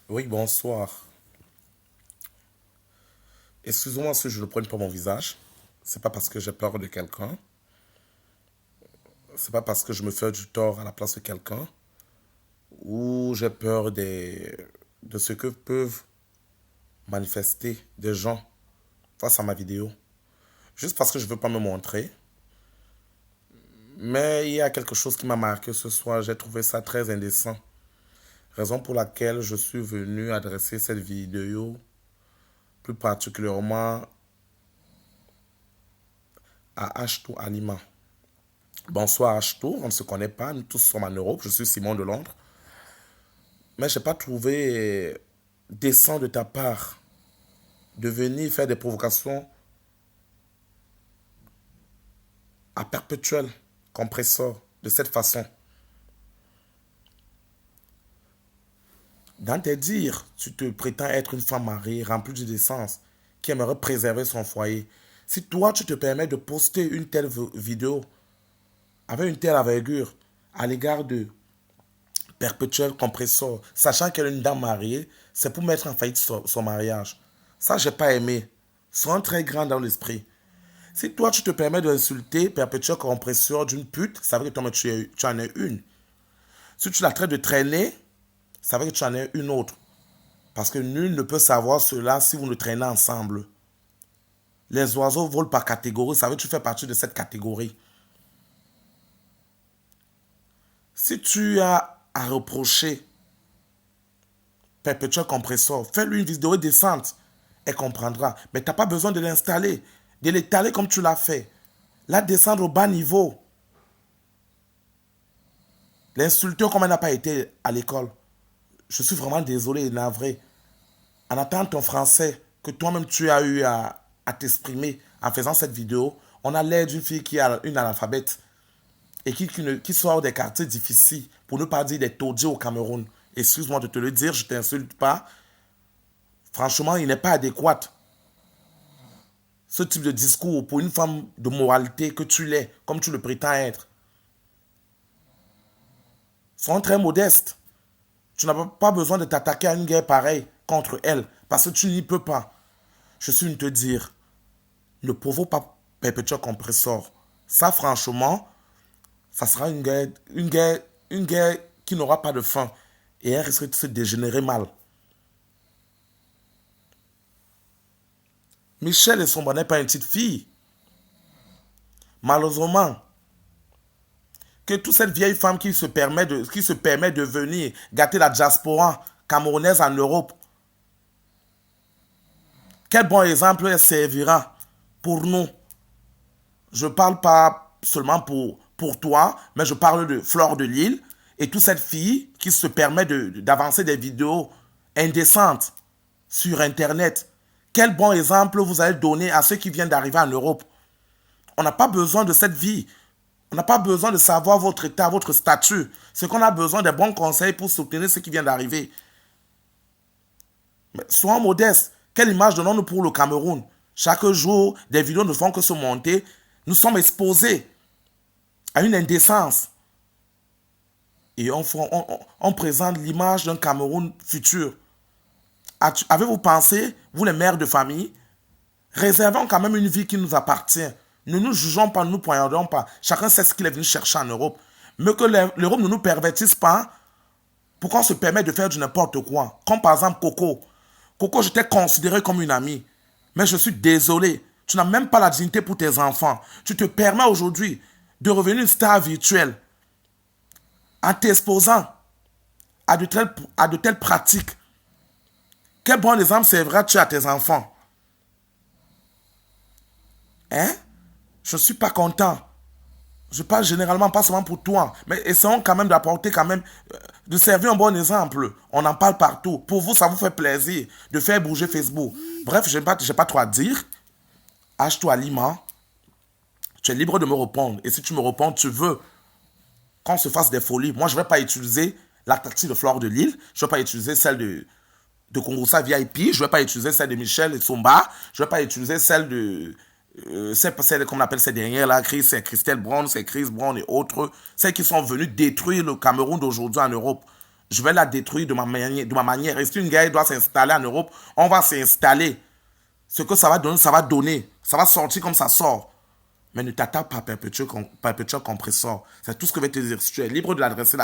Oui, bonsoir. Excusez-moi si je ne prends pas mon visage. C'est pas parce que j'ai peur de quelqu'un. C'est pas parce que je me fais du tort à la place de quelqu'un. Ou j'ai peur de ce que peuvent manifester des gens face à ma vidéo. Juste parce que je veux pas me montrer. Mais il y a quelque chose qui m'a marqué ce soir. J'ai trouvé ça très indécent. Raison pour laquelle je suis venu adresser cette vidéo plus particulièrement à Ashtou Alima. Bonsoir Ashtou, on ne se connaît pas, nous tous sommes en Europe, je suis Simon de Londres. Mais je n'ai pas trouvé décent de ta part de venir faire des provocations à perpétuel compresseur de cette façon. Dans tes dires, tu te prétends être une femme mariée, remplie de décence, qui aimerait préserver son foyer. Si toi, tu te permets de poster une telle vidéo avec une telle envergure à l'égard de perpétuel compresseur, sachant qu'elle est une dame mariée, c'est pour mettre en faillite son mariage. Ça, j'ai pas aimé. Sois très grand dans l'esprit. Si toi, tu te permets d'insulter perpétuel compresseur d'une pute, ça veut que toi, tu en es une. Si tu la traites de traîner, ça veut que tu en es une autre. Parce que nul ne peut savoir cela si vous ne traînez ensemble. Les oiseaux volent par catégorie, ça veut que tu fais partie de cette catégorie. Si tu as à reprocher perpétuel compresseur, fais-lui une vidéo décente. Elle comprendra. Mais tu n'as pas besoin de l'installer, de l'étaler comme tu l'as fait. La descendre au bas niveau. L'insulter comme elle n'a pas été à l'école. Je suis vraiment désolé et navré. En attendant ton français, que toi-même tu as eu à t'exprimer en faisant cette vidéo, on a l'air d'une fille qui a une analphabète et qui sort des quartiers difficiles, pour ne pas dire des taudis au Cameroun. Excuse-moi de te le dire, je ne t'insulte pas. Franchement, il n'est pas adéquat. Ce type de discours pour une femme de moralité que tu l'es, comme tu le prétends être. Sont très modestes. Tu n'as pas besoin de t'attaquer à une guerre pareille contre elle, parce que tu n'y peux pas. Je suis venu te dire, ne provoque pas perpétuel compresseur. Ça, franchement, ça sera une guerre qui n'aura pas de fin. Et elle risque de se dégénérer mal. Michel et son n'est pas une petite fille. Malheureusement, que toute cette vieille femme qui se permet de venir gâter la diaspora camerounaise en Europe, quel bon exemple elle servira pour nous. Je ne parle pas seulement pour toi, mais je parle de Flore de Lille et toute cette fille qui se permet d'avancer des vidéos indécentes sur Internet. Quel bon exemple vous allez donner à ceux qui viennent d'arriver en Europe. On n'a pas besoin de cette vie. On n'a pas besoin de savoir votre état, votre statut. Ce qu'on a besoin de bons conseils pour soutenir ceux qui viennent d'arriver. Mais soyons modestes. Quelle image donnons-nous pour le Cameroun? Chaque jour, des vidéos ne font que se monter. Nous sommes exposés à une indécence. Et on présente l'image d'un Cameroun futur. Avez-vous pensé, vous les mères de famille, réservons quand même une vie qui nous appartient. Ne nous jugeons pas, ne nous poignardons pas. Chacun sait ce qu'il est venu chercher en Europe. Mais que l'Europe ne nous pervertisse pas. Pourquoi on se permet de faire du n'importe quoi? Comme par exemple Coco. Coco, je t'ai considéré comme une amie. Mais je suis désolé. Tu n'as même pas la dignité pour tes enfants. Tu te permets aujourd'hui de revenir une star virtuelle en t'exposant à de telles pratiques. Quel bon exemple serviras-tu à tes enfants? Hein? Je ne suis pas content. Je parle généralement pas seulement pour toi, mais essayons quand même d'apporter de servir un bon exemple. On en parle partout. Pour vous, ça vous fait plaisir de faire bouger Facebook. Bref, je n'ai pas trop à dire. H-toi Lima, tu es libre de me répondre. Et si tu me réponds, tu veux qu'on se fasse des folies. Moi, je ne vais pas utiliser la tactique de Flore de Lille. Je ne vais pas utiliser celle de Congossa VIP. Je ne vais pas utiliser celle de Michel et Tsomba. Je ne vais pas utiliser celle de... celle qu'on appelle ces dernières là, c'est Christelle Brown, c'est Chris Brown et autres, celles qui sont venues détruire le Cameroun d'aujourd'hui en Europe. Je vais la détruire de ma manière. Et si une guerre doit s'installer en Europe, on va s'installer. Ce que ça va donner, ça va donner. Ça va sortir comme ça sort. Mais ne t'attaque pas à perpétuel compresseur. C'est tout ce que je vais te dire. Tu es libre de l'adresser,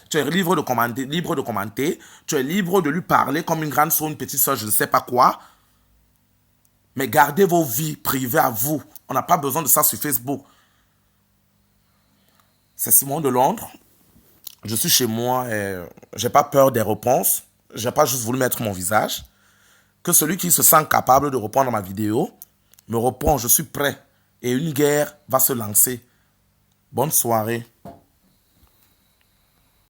tu es libre de commenter, tu es libre de lui parler comme une grande soeur, une petite soeur, je ne sais pas quoi. Mais gardez vos vies privées à vous. On n'a pas besoin de ça sur Facebook. C'est Simon de Londres. Je suis chez moi et je n'ai pas peur des réponses. Je n'ai pas juste voulu mettre mon visage. Que celui qui se sent capable de répondre à ma vidéo me répond, je suis prêt. Et une guerre va se lancer. Bonne soirée.